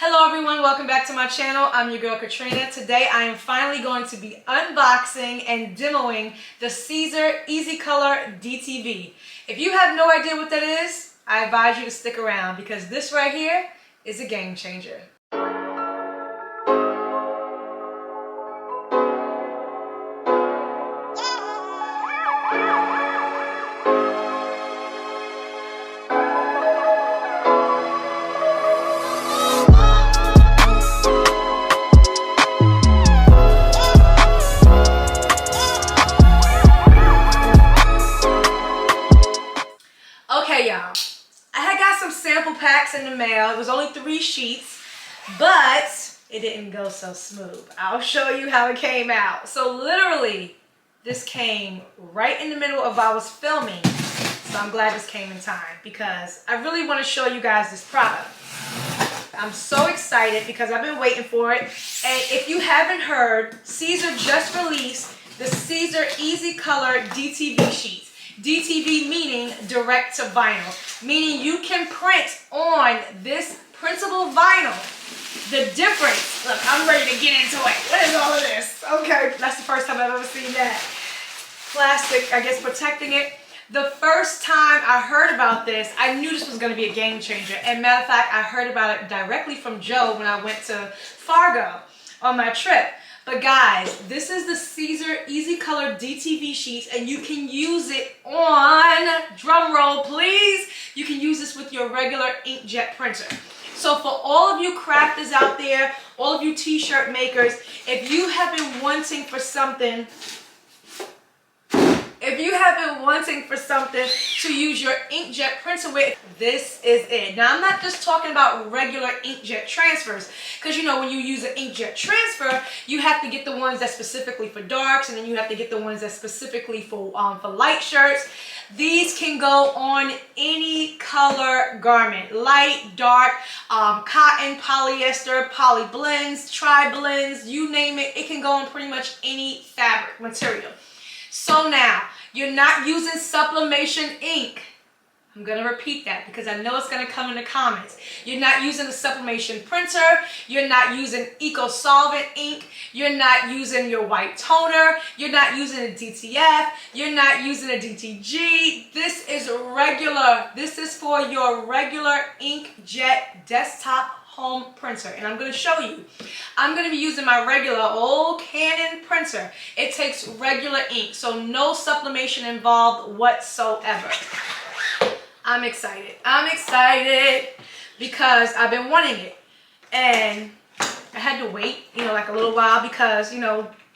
Hello everyone, welcome back to my channel. I'm your girl Katrina. Today I am finally going to be unboxing and demoing the Siser Easy Color DTV. If you have no idea what that is, I advise you to stick around because this right here is a game changer. Okay, y'all, I had got some sample packs in the mail. It was only 3 sheets, but it didn't go so smooth. I'll show you how it came out. So literally, this came right in the middle of I was filming. So I'm glad this came in time because I really want to show you guys this product. I'm so excited because I've been waiting for it. And if you haven't heard, Siser just released the Siser Easy Color DTV sheets. DTV meaning direct to vinyl, meaning you can print on this printable vinyl. The difference, look, I'm ready to get into it. What is all of this? Okay, that's the first time I've ever seen that. Plastic, I guess, protecting it. The first time I heard about this, I knew this was going to be a game changer. And matter of fact, I heard about it directly from Joe when I went to Fargo on my trip. But guys, this is the Siser Easy Color DTV sheets, and you can use it on, drum roll please, you can use this with your regular inkjet printer. So for all of you crafters out there, all of you t-shirt makers, if you have been wanting for something, to use your inkjet printer with, this is it. Now I'm not just talking about regular inkjet transfers, because you know when you use an inkjet transfer, you have to get the ones that's specifically for darks, and then you have to get the ones that's specifically for light shirts. These can go on any color garment, light, dark, cotton, polyester, poly blends, tri blends, you name it. It can go on pretty much any fabric material. So now, you're not using sublimation ink. I'm going to repeat that because I know it's going to come in the comments. You're not using a sublimation printer. You're not using eco-solvent ink. You're not using your white toner. You're not using a DTF. You're not using a DTG. This is regular. This is for your regular inkjet desktop home printer, and I'm going to show you. I'm going to be using my regular old Canon printer. It takes regular ink, so no sublimation involved whatsoever. I'm excited. I'm excited because I've been wanting it, and I had to wait, like a little while because,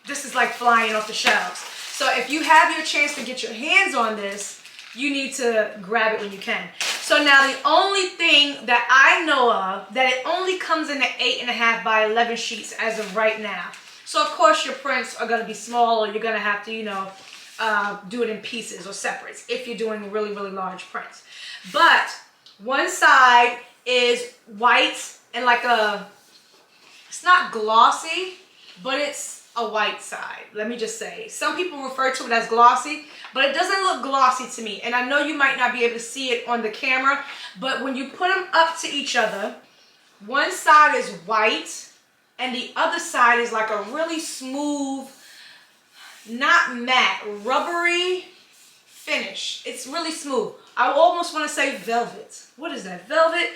this is like flying off the shelves. So if you have your chance to get your hands on this, you need to grab it when you can. So now the only thing that I know of, that it only comes in the 8.5 by 11 sheets as of right now. So of course your prints are going to be small, or you're going to have to, do it in pieces or separates if you're doing really, really large prints. But one side is white and like it's not glossy, but it's a white side. Let me just say, some people refer to it as glossy, but it doesn't look glossy to me. And I know you might not be able to see it on the camera, but when you put them up to each other, one side is white and the other side is like a really smooth, not matte, rubbery finish. It's really smooth. I almost want to say velvet. What is that? Velvet?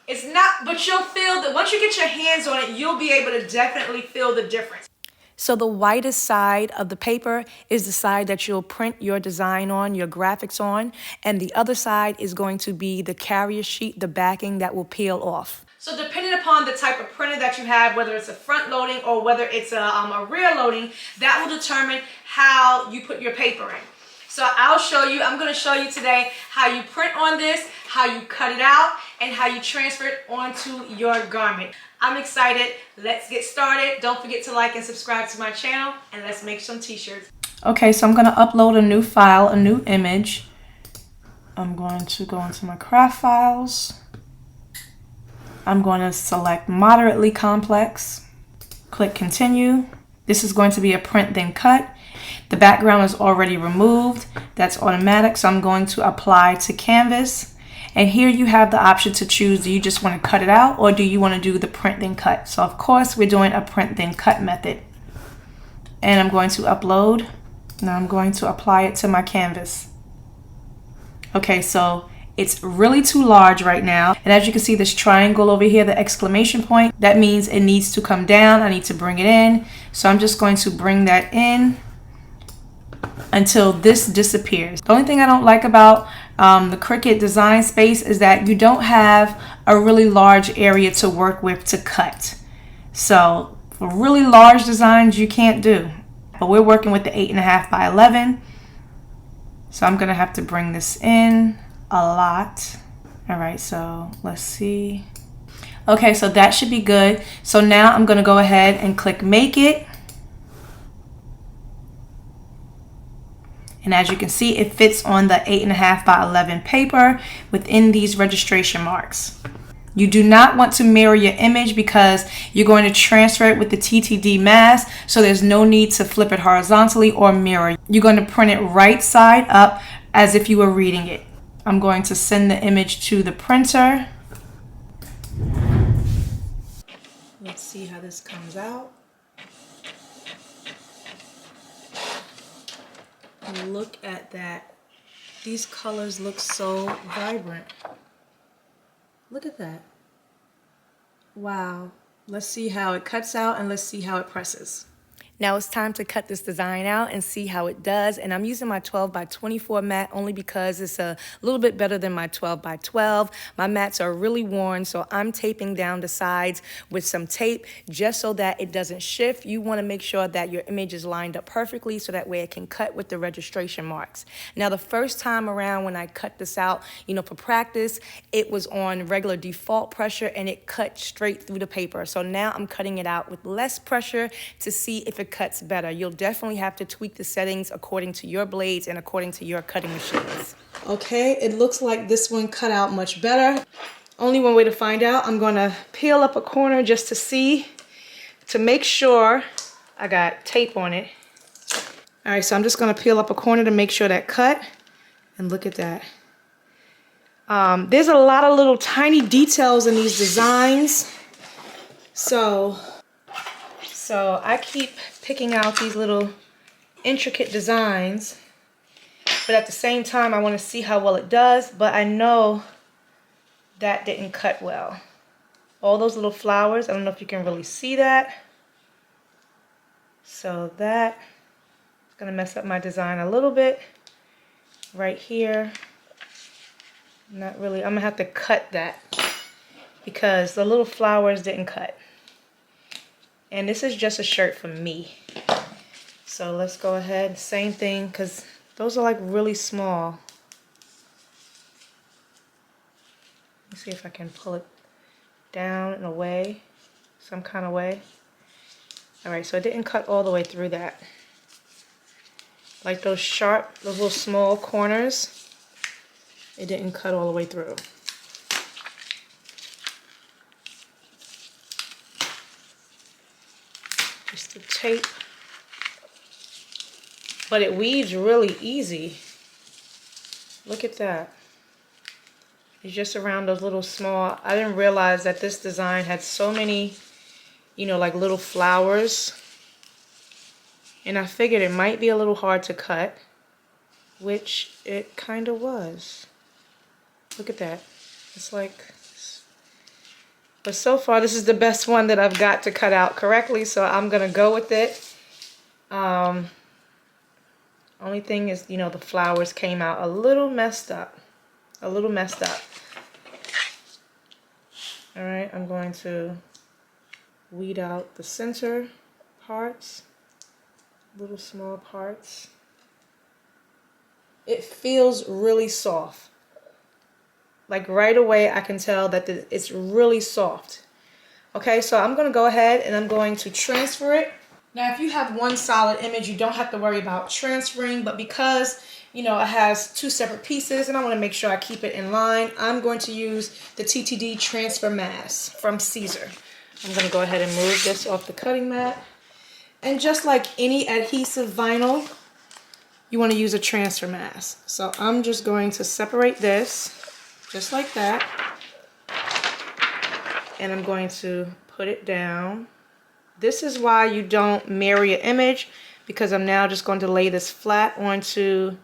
It's not, but you'll feel that once you get your hands on it, you'll be able to definitely feel the difference. So the whitest side of the paper is the side that you'll print your design on, your graphics on, and the other side is going to be the carrier sheet, the backing that will peel off. So depending upon the type of printer that you have, whether it's a front loading or whether it's a rear loading, that will determine how you put your paper in. So I'm going to show you today how you print on this, how you cut it out, and how you transfer it onto your garment. I'm excited. Let's get started. Don't forget to like and subscribe to my channel, and let's make some t-shirts. Okay, so I'm going to upload a new file, a new image. I'm going to go into my craft files. I'm going to select moderately complex. Click continue. This is going to be a print then cut. The background is already removed. That's automatic. So I'm going to apply to canvas. And here you have the option to choose, do you just want to cut it out or do you want to do the print then cut? So of course we're doing a print then cut method. And I'm going to upload. Now I'm going to apply it to my canvas. Okay, so it's really too large right now. And as you can see, this triangle over here, the exclamation point, that means it needs to come down. I need to bring it in. So I'm just going to bring that in until this disappears. The only thing I don't like about the Cricut design space is that you don't have a really large area to work with to cut. So for really large designs, you can't do. But we're working with the 8.5 by 11. So I'm gonna have to bring this in a lot. All right, so let's see. Okay, so that should be good. So now I'm gonna go ahead and click Make It. And as you can see, it fits on the 8.5 by 11 paper within these registration marks. You do not want to mirror your image because you're going to transfer it with the TTD mask, so there's no need to flip it horizontally or mirror. You're going to print it right side up as if you were reading it. I'm going to send the image to the printer. Let's see how this comes out. Look at that. These colors look so vibrant. Look at that. Wow. Let's see how it cuts out and let's see how it presses. Now it's time to cut this design out and see how it does. And I'm using my 12 by 24 mat only because it's a little bit better than my 12 by 12. My mats are really worn, so I'm taping down the sides with some tape just so that it doesn't shift. You want to make sure that your image is lined up perfectly so that way it can cut with the registration marks. Now the first time around when I cut this out, for practice, it was on regular default pressure and it cut straight through the paper. So now I'm cutting it out with less pressure to see if it cuts better. You'll definitely have to tweak the settings according to your blades and according to your cutting machines. Okay, it looks like this one cut out much better. Only one way to find out, I'm going to peel up a corner just to see, to make sure I got tape on it. All right, so I'm just going to peel up a corner to make sure that cut, and look at that. There's a lot of little tiny details in these designs, so I keep picking out these little intricate designs, but at the same time I want to see how well it does, but I know that didn't cut well. All those little flowers, I don't know if you can really see that. So that is going to mess up my design a little bit right here. Not really. I'm going to have to cut that because the little flowers didn't cut. And this is just a shirt for me. So let's go ahead, same thing, because those are like really small. Let's see if I can pull it down and away, some kind of way. All right, so it didn't cut all the way through that. Like those sharp, those little small corners, it didn't cut all the way through. Just the tape. But it weaves really easy. Look at that. It's just around those little small, I didn't realize that this design had so many, like little flowers. And I figured it might be a little hard to cut, which it kind of was. Look at that. It's like, but so far this is the best one that I've got to cut out correctly, so I'm gonna go with it. Only thing is, the flowers came out a little messed up. A little messed up. Alright, I'm going to weed out the center parts. Little small parts. It feels really soft. Like right away I can tell that it's really soft. Okay, so I'm going to go ahead and I'm going to transfer it. Now if you have one solid image, you don't have to worry about transferring, but because it has two separate pieces and I want to make sure I keep it in line, I'm going to use the TTD transfer mask from Siser. I'm going to go ahead and move this off the cutting mat. And just like any adhesive vinyl, you want to use a transfer mask. So I'm just going to separate this. just like that. And I'm going to put it down. This is why you don't mirror your image, because I'm now just going to lay this flat onto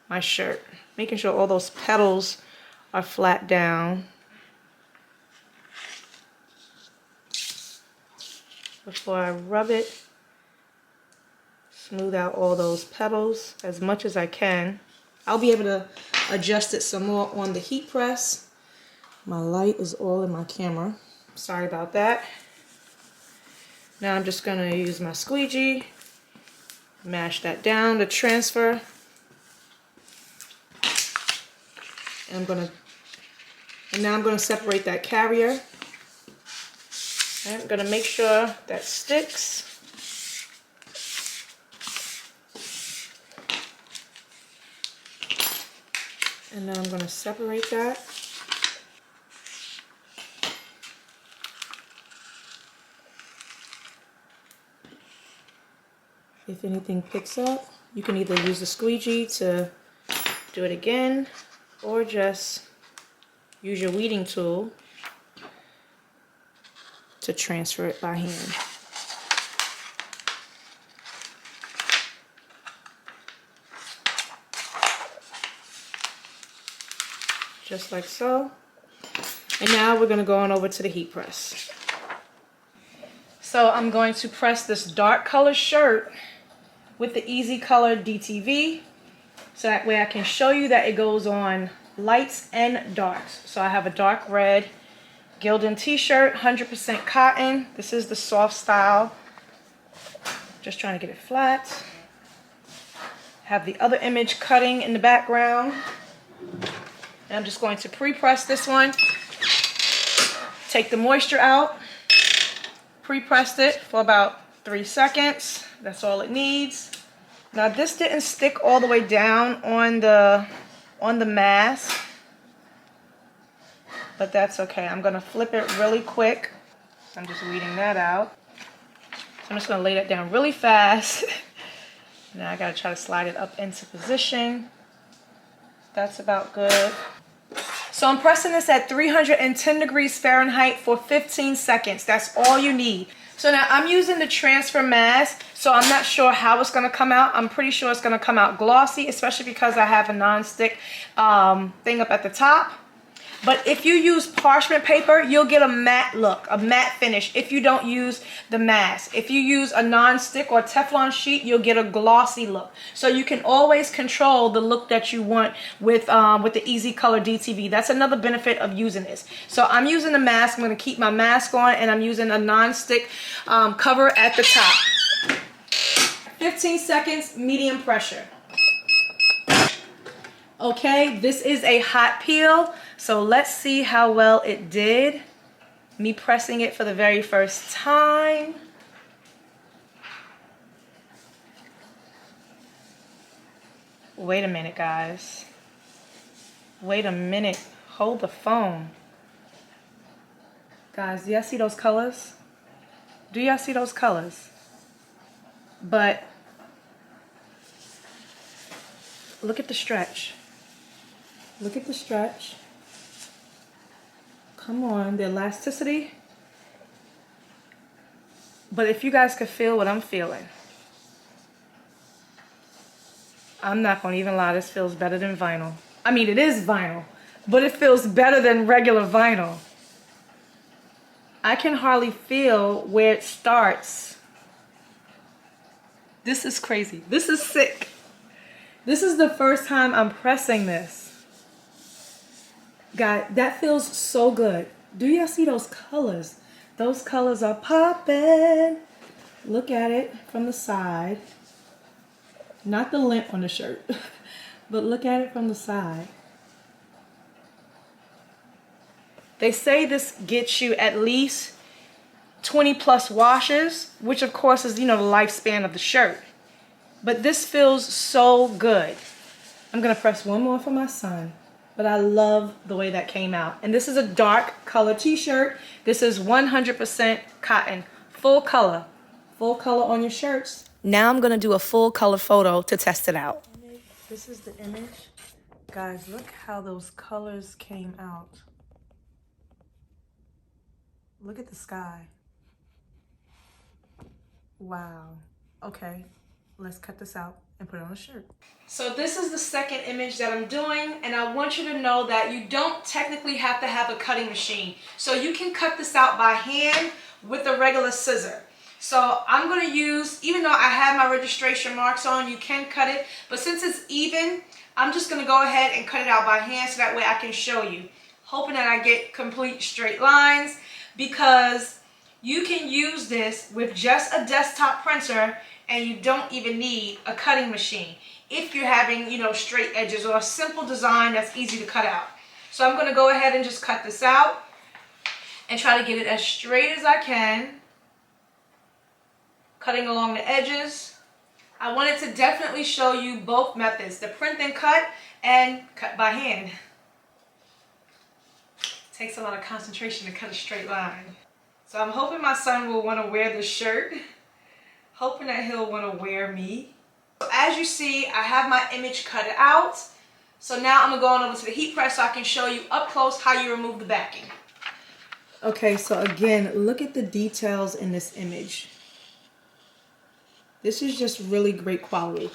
my shirt, making sure all those petals are flat down before I rub it. Smooth out all those petals as much as I can. I'll be able to adjust it some more on the heat press. My light is all in my camera. Sorry about that. Now I'm just going to use my squeegee, mash that down to transfer. And now I'm going to separate that carrier. And I'm going to make sure that sticks. And now I'm going to separate that. If anything picks up, you can either use the squeegee to do it again, or just use your weeding tool to transfer it by hand. Just like so. And now we're going to go on over to the heat press. So I'm going to press this dark color shirt with the Easy Color DTV, so that way I can show you that it goes on lights and darks. So I have a dark red Gildan t-shirt, 100% cotton. This is the soft style. Just trying to get it flat. Have the other image cutting in the background. And I'm just going to pre-press this one. Take the moisture out. Pre-pressed it for about 3 seconds. That's all it needs. Now this didn't stick all the way down on the mask, but that's okay. I'm gonna flip it really quick. I'm just weeding that out. So I'm just gonna lay that down really fast. Now I gotta try to slide it up into position. That's about good. So I'm pressing this at 310 degrees Fahrenheit for 15 seconds. That's all you need. So now I'm using the transfer mask, so I'm not sure how it's gonna come out. I'm pretty sure it's gonna come out glossy, especially because I have a non-stick thing up at the top. But if you use parchment paper, you'll get a matte look, a matte finish if you don't use the mask. If you use a non-stick or Teflon sheet, you'll get a glossy look. So you can always control the look that you want with the Easy Color DTV. That's another benefit of using this. So I'm using the mask. I'm going to keep my mask on, and I'm using a non-stick cover at the top. 15 seconds, medium pressure. Okay, this is a hot peel. So let's see how well it did. Me pressing it for the very first time. Wait a minute, guys. Wait a minute. Hold the phone. Guys, do y'all see those colors? Do y'all see those colors? But look at the stretch. Look at the stretch. Come on, the elasticity. But if you guys could feel what I'm feeling, I'm not going to even lie, this feels better than vinyl. I mean, it is vinyl, but it feels better than regular vinyl. I can hardly feel where it starts. This is crazy. This is sick. This is the first time I'm pressing this. God, that feels so good. Do y'all see those colors? Those colors are popping. Look at it from the side. Not the lint on the shirt, but look at it from the side. They say this gets you at least 20 plus washes, which of course is, you know, the lifespan of the shirt. But this feels so good. I'm gonna press one more for my son. But I love the way that came out. And this is a dark color t-shirt. This is 100% cotton. Full color. Full color on your shirts. Now I'm going to do a full color photo to test it out. This is the image Guys, look how those colors came out. Look at the sky. Wow. Okay, let's cut this out and put it on a shirt. So this is the second image that I'm doing, and I want you to know that you don't technically have to have a cutting machine. So you can cut this out by hand with a regular scissor. So I'm going to use, even though I have my registration marks on, you can cut it, but since it's even, I'm just going to go ahead and cut it out by hand so that way I can show you. Hoping that I get complete straight lines, because you can use this with just a desktop printer and you don't even need a cutting machine if you're having, you know, straight edges or a simple design that's easy to cut out. So I'm going to go ahead and just cut this out and try to get it as straight as I can. Cutting along the edges. I wanted to definitely show you both methods, the print and cut by hand. It takes a lot of concentration to cut a straight line. So I'm hoping my son will want to wear this shirt. Hoping that he'll want to wear me. So as you see, I have my image cut out. So now I'm going to go on over to the heat press so I can show you up close how you remove the backing. Okay, so again, look at the details in this image. This is just really great quality.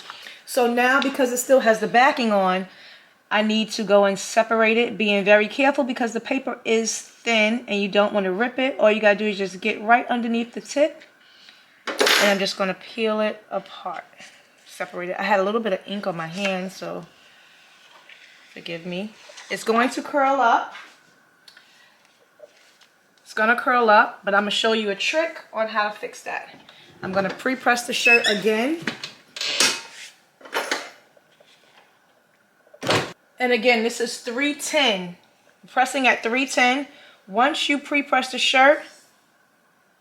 So now, because it still has the backing on, I need to go and separate it, being very careful because the paper is thin and you don't want to rip it. All you gotta do is just get right underneath the tip, and I'm just gonna peel it apart. Separate it. I had a little bit of ink on my hand, so forgive me. It's going to curl up. It's gonna curl up, but I'm gonna show you a trick on how to fix that. I'm going to pre-press the shirt again. And again, this is 310. Pressing at 310. Once you pre-press the shirt,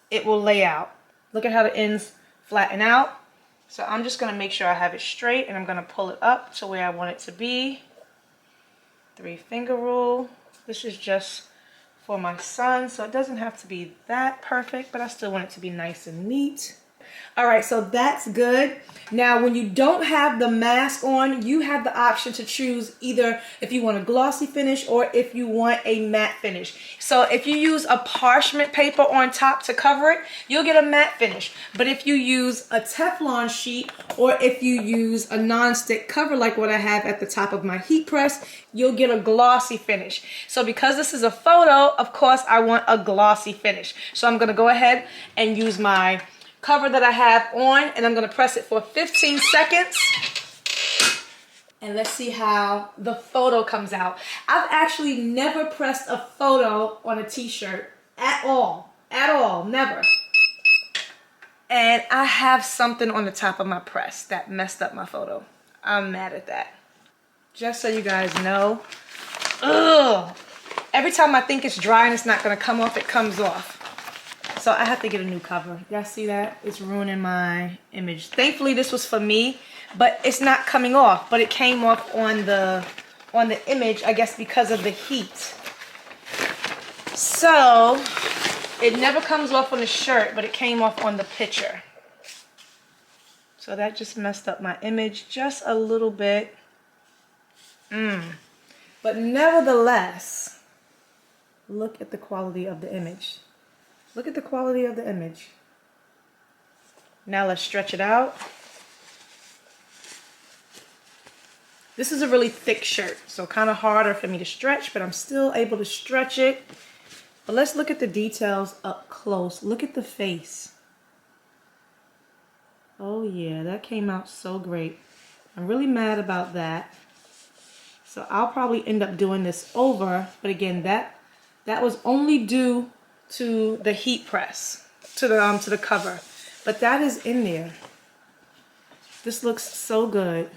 it will lay out. Look at how the ends flatten out. So I'm just going to make sure I have it straight, and I'm going to pull it up to where I want it to be. 3-finger rule. This is just for my son, so it doesn't have to be that perfect, but I still want it to be nice and neat. All right, so that's good. Now, when you don't have the mask on, you have the option to choose either if you want a glossy finish or if you want a matte finish. So if you use a parchment paper on top to cover it, you'll get a matte finish. But if you use a Teflon sheet or if you use a non-stick cover like what I have at the top of my heat press, you'll get a glossy finish. So because this is a photo, of course, I want a glossy finish. So I'm going to go ahead and use my cover that I have on, and I'm going to press it for 15 seconds. And let's see how the photo comes out. I've actually never pressed a photo on a t-shirt at all. At all. Never. And I have something on the top of my press that messed up my photo. I'm mad at that. Just so you guys know. Ugh. Every time I think it's dry and it's not going to come off, it comes off. So I have to get a new cover. Y'all see that? It's ruining my image. Thankfully, this was for me, but it's not coming off. But it came off on the image, I guess, because of the heat. So it never comes off on the shirt, but it came off on the picture. So that just messed up my image just a little bit. But nevertheless, look at the quality of the image. Look at the quality of the image. Now let's stretch it out. This is a really thick shirt, so kind of harder for me to stretch, but I'm still able to stretch it. But let's look at the details up close. Look at the face. Oh yeah, that came out so great. I'm really mad about that. So I'll probably end up doing this over, but again, that was only due to the heat press, to the cover, but that is in there. This looks so good,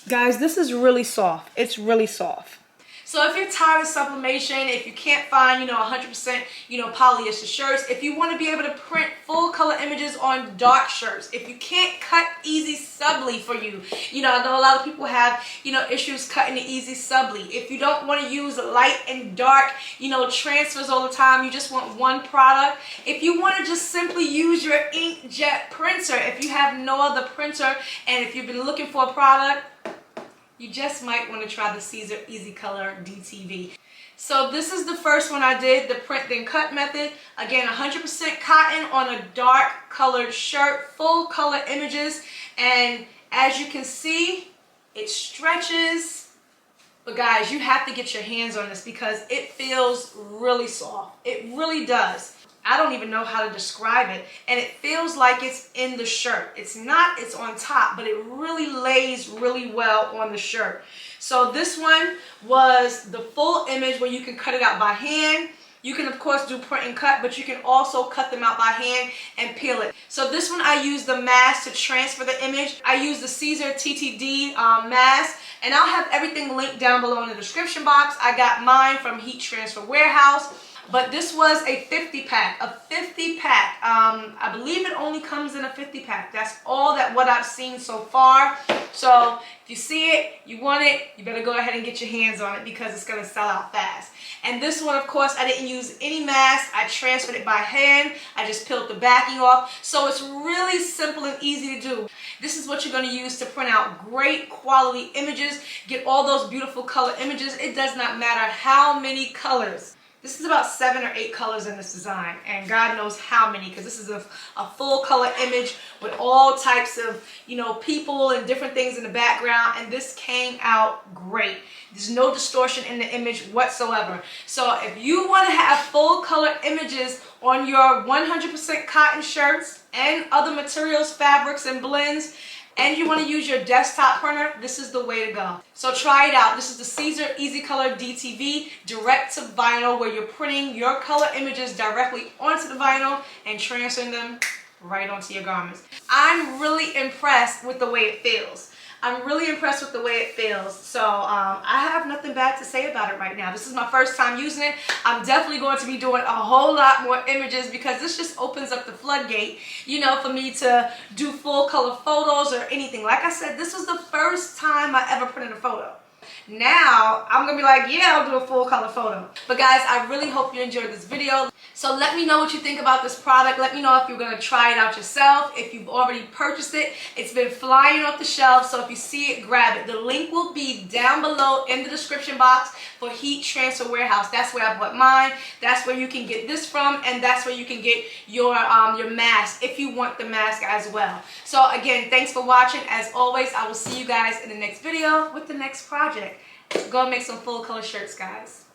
guys. This is really soft. It's really soft. So if you're tired of sublimation, if you can't find, 100%, polyester shirts, if you want to be able to print full color images on dark shirts, if you can't cut easy subli for you, I know a lot of people have, issues cutting the easy subli. If you don't want to use light and dark, transfers all the time, you just want one product. If you want to just simply use your inkjet printer, if you have no other printer, and if you've been looking for a product, you just might want to try the Siser Easy Color DTV. So this is the first one I did, the print then cut method. Again, 100% cotton on a dark colored shirt, full color images. And as you can see, it stretches. But guys, you have to get your hands on this because it feels really soft. It really does. I don't even know how to describe it. And it feels like it's in the shirt. It's not, it's on top, but it really lays really well on the shirt. So this one was the full image where you can cut it out by hand. You can of course do print and cut, but you can also cut them out by hand and peel it. So this one I use the mask to transfer the image. I use the Siser TTD mask, and I'll have everything linked down below in the description box. I got mine from Heat Transfer Warehouse. But this was a 50 pack, I believe it only comes in a 50 pack. That's all that what I've seen so far. So if you see it, you want it, you better go ahead and get your hands on it because it's going to sell out fast. And this one, of course, I didn't use any mask. I transferred it by hand. I just peeled the backing off. So it's really simple and easy to do. This is what you're going to use to print out great quality images. Get all those beautiful color images. It does not matter how many colors. This is about 7 or 8 colors in this design, and God knows how many, because this is a full color image with all types of, you know, people and different things in the background, and this came out great. There's no distortion in the image whatsoever. So if you want to have full color images on your 100% cotton shirts and other materials, fabrics, and blends, and you want to use your desktop printer, this is the way to go. So try it out. This is the Siser Easy Color DTV direct to vinyl, where you're printing your color images directly onto the vinyl and transferring them right onto your garments. I'm really impressed with the way it feels. I'm really impressed with the way it feels. So I have nothing bad to say about it right now. This is my first time using it. I'm definitely going to be doing a whole lot more images because this just opens up the floodgate, you know, for me to do full color photos or anything. Like I said, this was the first time I ever printed a photo. Now I'm gonna be like, yeah, I'll do a full color photo. But guys, I really hope you enjoyed this video. So let me know what you think about this product. Let me know if you're gonna try it out yourself. If you've already purchased it, it's been flying off the shelf, so if you see it, grab it. The link will be down below in the description box for Heat Transfer Warehouse. That's where I bought mine. That's where you can get this from, and that's where you can get your mask if you want the mask as well. So again, thanks for watching. As always, I will see you guys in the next video with the next project. Go make some full color shirts, guys.